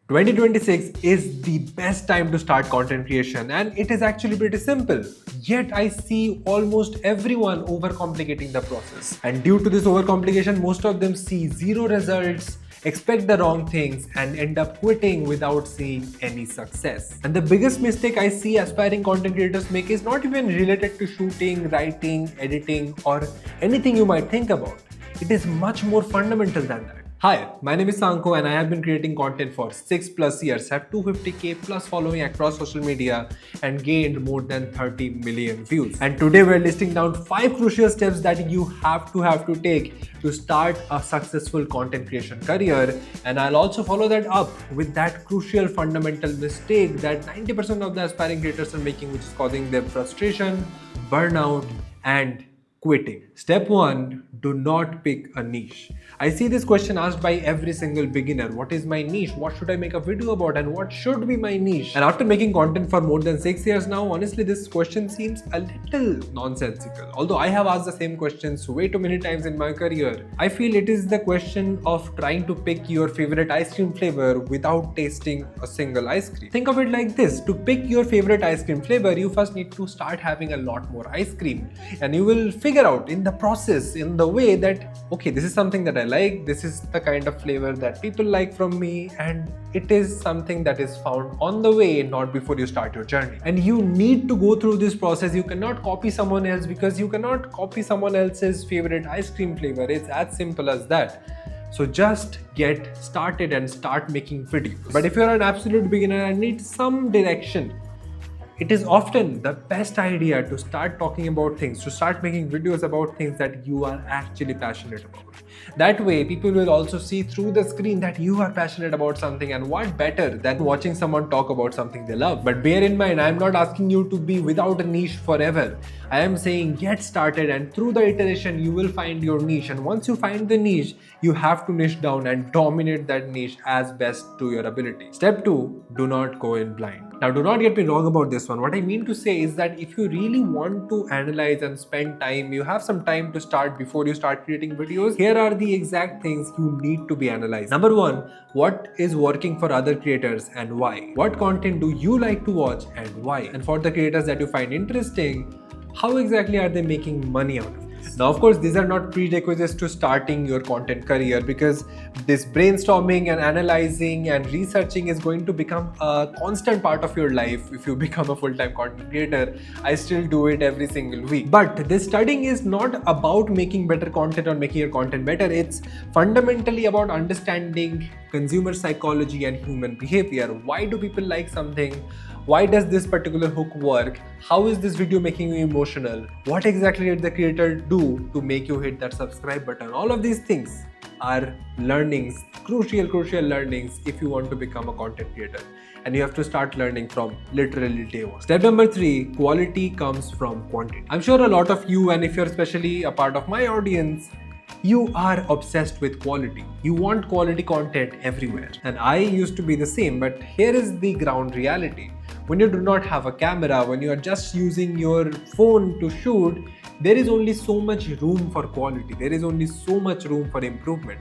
2026 is the best time to start content creation, and it is actually pretty simple. Yet I see almost everyone overcomplicating the process. And due to this overcomplication, most of them see zero results, expect the wrong things, and end up quitting without seeing any success. And the biggest mistake I see aspiring content creators make is not even related to shooting, writing, editing, or anything you might think about. It is much more fundamental than that. Hi, my name is Sanko and I have been creating content for 6+ years, have 250k plus following across social media and gained more than 30 million views. And today we're listing down 5 crucial steps that you have to take to start a successful content creation career. And I'll also follow that up with that crucial fundamental mistake that 90% of the aspiring creators are making, which is causing them frustration, burnout, and quitting. Step 1, do not pick a niche. I see this question asked by every single beginner. What is my niche? What should I make a video about? And what should be my niche? And after making content for more than 6 years now, honestly, this question seems a little nonsensical. Although I have asked the same questions way too many times in my career, I feel it is the question of trying to pick your favorite ice cream flavor without tasting a single ice cream. Think of it like this. To pick your favorite ice cream flavor, you first need to start having a lot more ice cream. And you will figure out in the process, in the way that, okay, this is something that I like, this is the kind of flavor that people like from me, and it is something that is found on the way, not before you start your journey. And you need to go through this process. You cannot copy someone else, because you cannot copy someone else's favorite ice cream flavor. It's as simple as that. So just get started and start making videos. But if you're an absolute beginner and need some direction, it is often the best idea to start talking about things, to start making videos about things that you are actually passionate about. That way, people will also see through the screen that you are passionate about something, and what better than watching someone talk about something they love. But bear in mind, I am not asking you to be without a niche forever. I am saying get started, and through the iteration, you will find your niche. And once you find the niche, you have to niche down and dominate that niche as best to your ability. Step 2, do not go in blind. Now, do not get me wrong about this one. What I mean to say is that if you really want to analyze and spend time, you have some time to start before you start creating videos. Here are the exact things you need to be analyzed. Number 1, what is working for other creators and why? What content do you like to watch and why? And for the creators that you find interesting, how exactly are they making money out of it? Now, of course, these are not prerequisites to starting your content career, because this brainstorming and analyzing and researching is going to become a constant part of your life if you become a full-time content creator. I still do it every single week. But this studying is not about making better content or making your content better. It's fundamentally about understanding consumer psychology and human behavior. Why do people like something? Why does this particular hook work? How is this video making you emotional? What exactly did the creator do to make you hit that subscribe button? All of these things are learnings, crucial learnings if you want to become a content creator. And you have to start learning from literally day one. Step number 3, quality comes from quantity. I'm sure a lot of you, and if you're especially a part of my audience, you are obsessed with quality. You want quality content everywhere. And I used to be the same, but here is the ground reality. When you do not have a camera, when you are just using your phone to shoot, there is only so much room for quality. There is only so much room for improvement.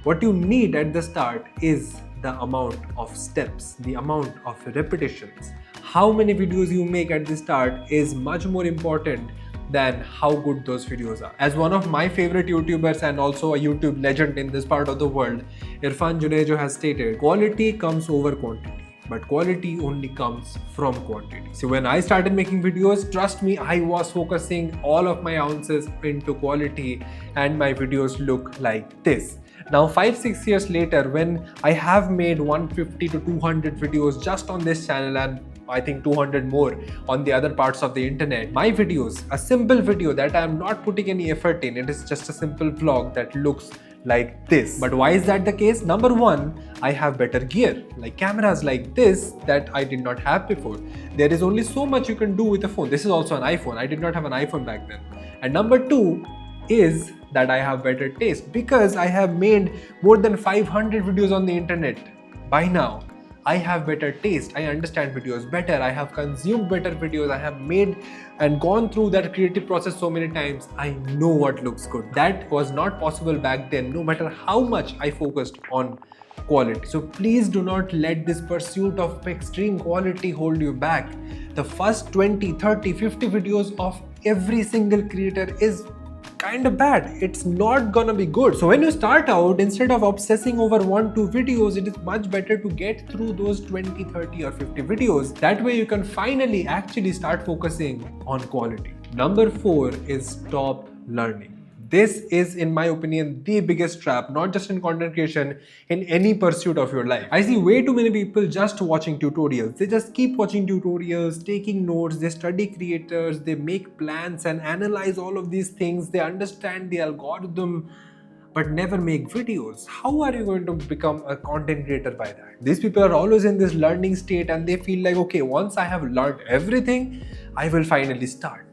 What you need at the start is the amount of steps, the amount of repetitions. How many videos you make at the start is much more important than how good those videos are. As one of my favorite YouTubers and also a YouTube legend in this part of the world, Irfan Junejo has stated, quality comes over quantity, but quality only comes from quantity. So when I started making videos, trust me, I was focusing all of my ounces into quality, and my videos look like this. Now 5-6 years later, when I have made 150 to 200 videos just on this channel, and I think 200 more on the other parts of the internet, my videos, a simple video that I am not putting any effort in, it is just a simple vlog that looks like this. But why is that the case? Number 1, I have better gear, like cameras like this that I did not have before. There is only so much you can do with a phone. This is also an iPhone. I did not have an iPhone back then. And number 2 is that I have better taste, because I have made more than 500 videos on the internet by now. I have better taste, I understand videos better, I have consumed better videos, I have made and gone through that creative process so many times. I know what looks good. That was not possible back then, no matter how much I focused on quality. So please do not let this pursuit of extreme quality hold you back. The first 20, 30, 50 videos of every single creator is kind of bad. It's not gonna be good. So when you start out, instead of obsessing over 1-2 videos, it is much better to get through those 20, 30 or 50 videos. That way you can finally actually start focusing on quality. Number 4 is stop learning. This is, in my opinion, the biggest trap, not just in content creation, in any pursuit of your life. I see way too many people just watching tutorials. They just keep watching tutorials, taking notes, they study creators, they make plans and analyze all of these things. They understand the algorithm, but never make videos. How are you going to become a content creator by that? These people are always in this learning state and they feel like, okay, once I have learned everything, I will finally start.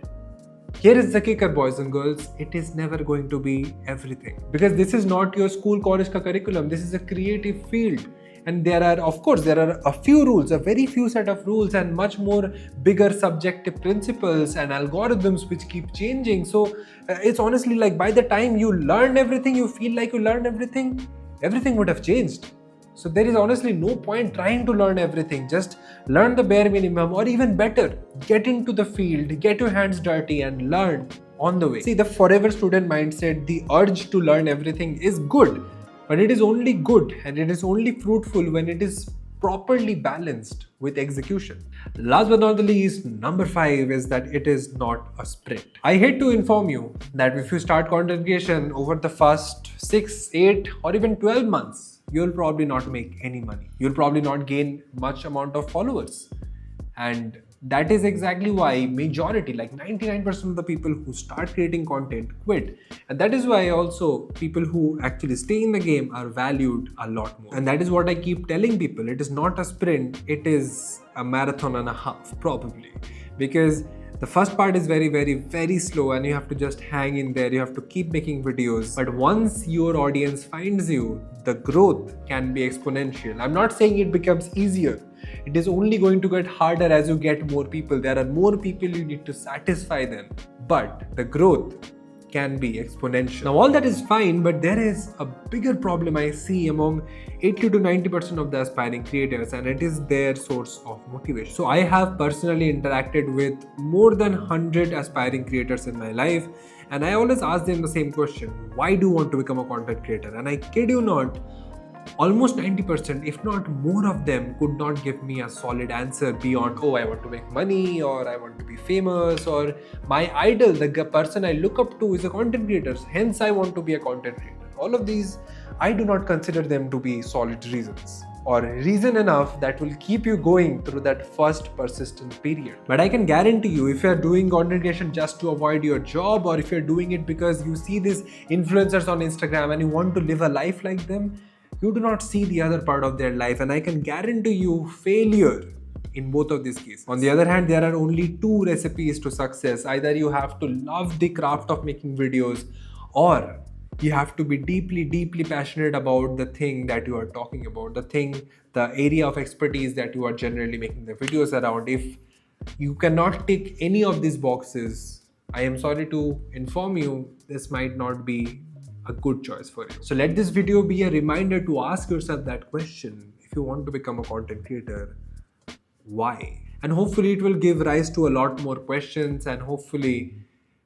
Here is the kicker, boys and girls. It is never going to be everything. Because this is not your school, college ka curriculum. This is a creative field. And there are a few rules, a very few set of rules and much more bigger subjective principles and algorithms which keep changing. So it's honestly like by the time you learn everything, you feel like you learned everything would have changed. So there is honestly no point trying to learn everything. Just learn the bare minimum, or even better, get into the field, get your hands dirty and learn on the way. See, the forever student mindset, the urge to learn everything is good, but it is only good and it is only fruitful when it is properly balanced with execution. Last but not the least, number 5 is that it is not a sprint. I hate to inform you that if you start content creation over the first 6, 8 or even 12 months, you'll probably not make any money. You'll probably not gain much amount of followers. And that is exactly why majority, like 99% of the people who start creating content quit. And that is why also people who actually stay in the game are valued a lot more. And that is what I keep telling people. It is not a sprint, it is a marathon and a half probably. Because the first part is very, very, very slow and you have to just hang in there. You have to keep making videos. But once your audience finds you, the growth can be exponential. I'm not saying it becomes easier. It is only going to get harder as you get more people. There are more people, you need to satisfy them. But the growth can be exponential. Now all that is fine, but there is a bigger problem I see among 80 to 90% of the aspiring creators, and it is their source of motivation. So I have personally interacted with more than 100 aspiring creators in my life, and I always ask them the same question: why do you want to become a content creator? And I kid you not, almost 90%, if not more of them, could not give me a solid answer beyond, oh, I want to make money, or I want to be famous, or my idol, the person I look up to is a content creator, hence I want to be a content creator. All of these, I do not consider them to be solid reasons, or reason enough that will keep you going through that first persistent period. But I can guarantee you, if you're doing content creation just to avoid your job, or if you're doing it because you see these influencers on Instagram and you want to live a life like them, you do not see the other part of their life, and I can guarantee you failure in both of these cases. On the other hand, there are only 2 recipes to success. Either you have to love the craft of making videos, or you have to be deeply, deeply passionate about the thing that you are talking about, the area of expertise that you are generally making the videos around. If you cannot tick any of these boxes, I am sorry to inform you, this might not be a good choice for you. So let this video be a reminder to ask yourself that question: if you want to become a content creator, why? And hopefully it will give rise to a lot more questions, and hopefully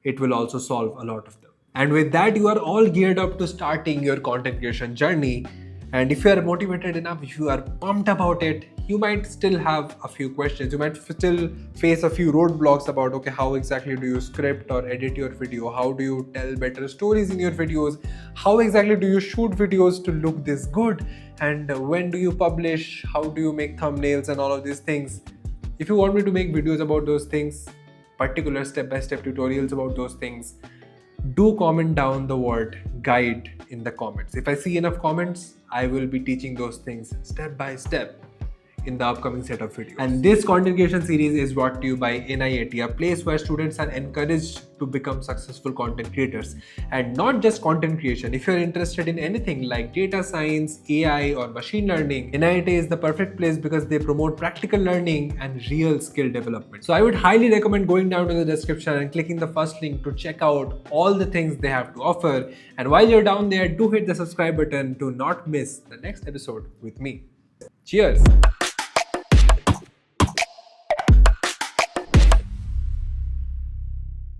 it will also solve a lot of them. And with that, you are all geared up to starting your content creation journey. And if you are motivated enough, if you are pumped about it, you might still have a few questions. You might still face a few roadblocks about, okay, how exactly do you script or edit your video? How do you tell better stories in your videos? How exactly do you shoot videos to look this good? And when do you publish? How do you make thumbnails and all of these things? If you want me to make videos about those things, particular step-by-step tutorials about those things, do comment down the word guide in the comments. If I see enough comments, I will be teaching those things step by step in the upcoming set of videos. And this content creation series is brought to you by NIAT, a place where students are encouraged to become successful content creators. And not just content creation. If you're interested in anything like data science, AI, or machine learning, NIAT is the perfect place because they promote practical learning and real skill development. So I would highly recommend going down to the description and clicking the first link to check out all the things they have to offer. And while you're down there, do hit the subscribe button to not miss the next episode with me. Cheers!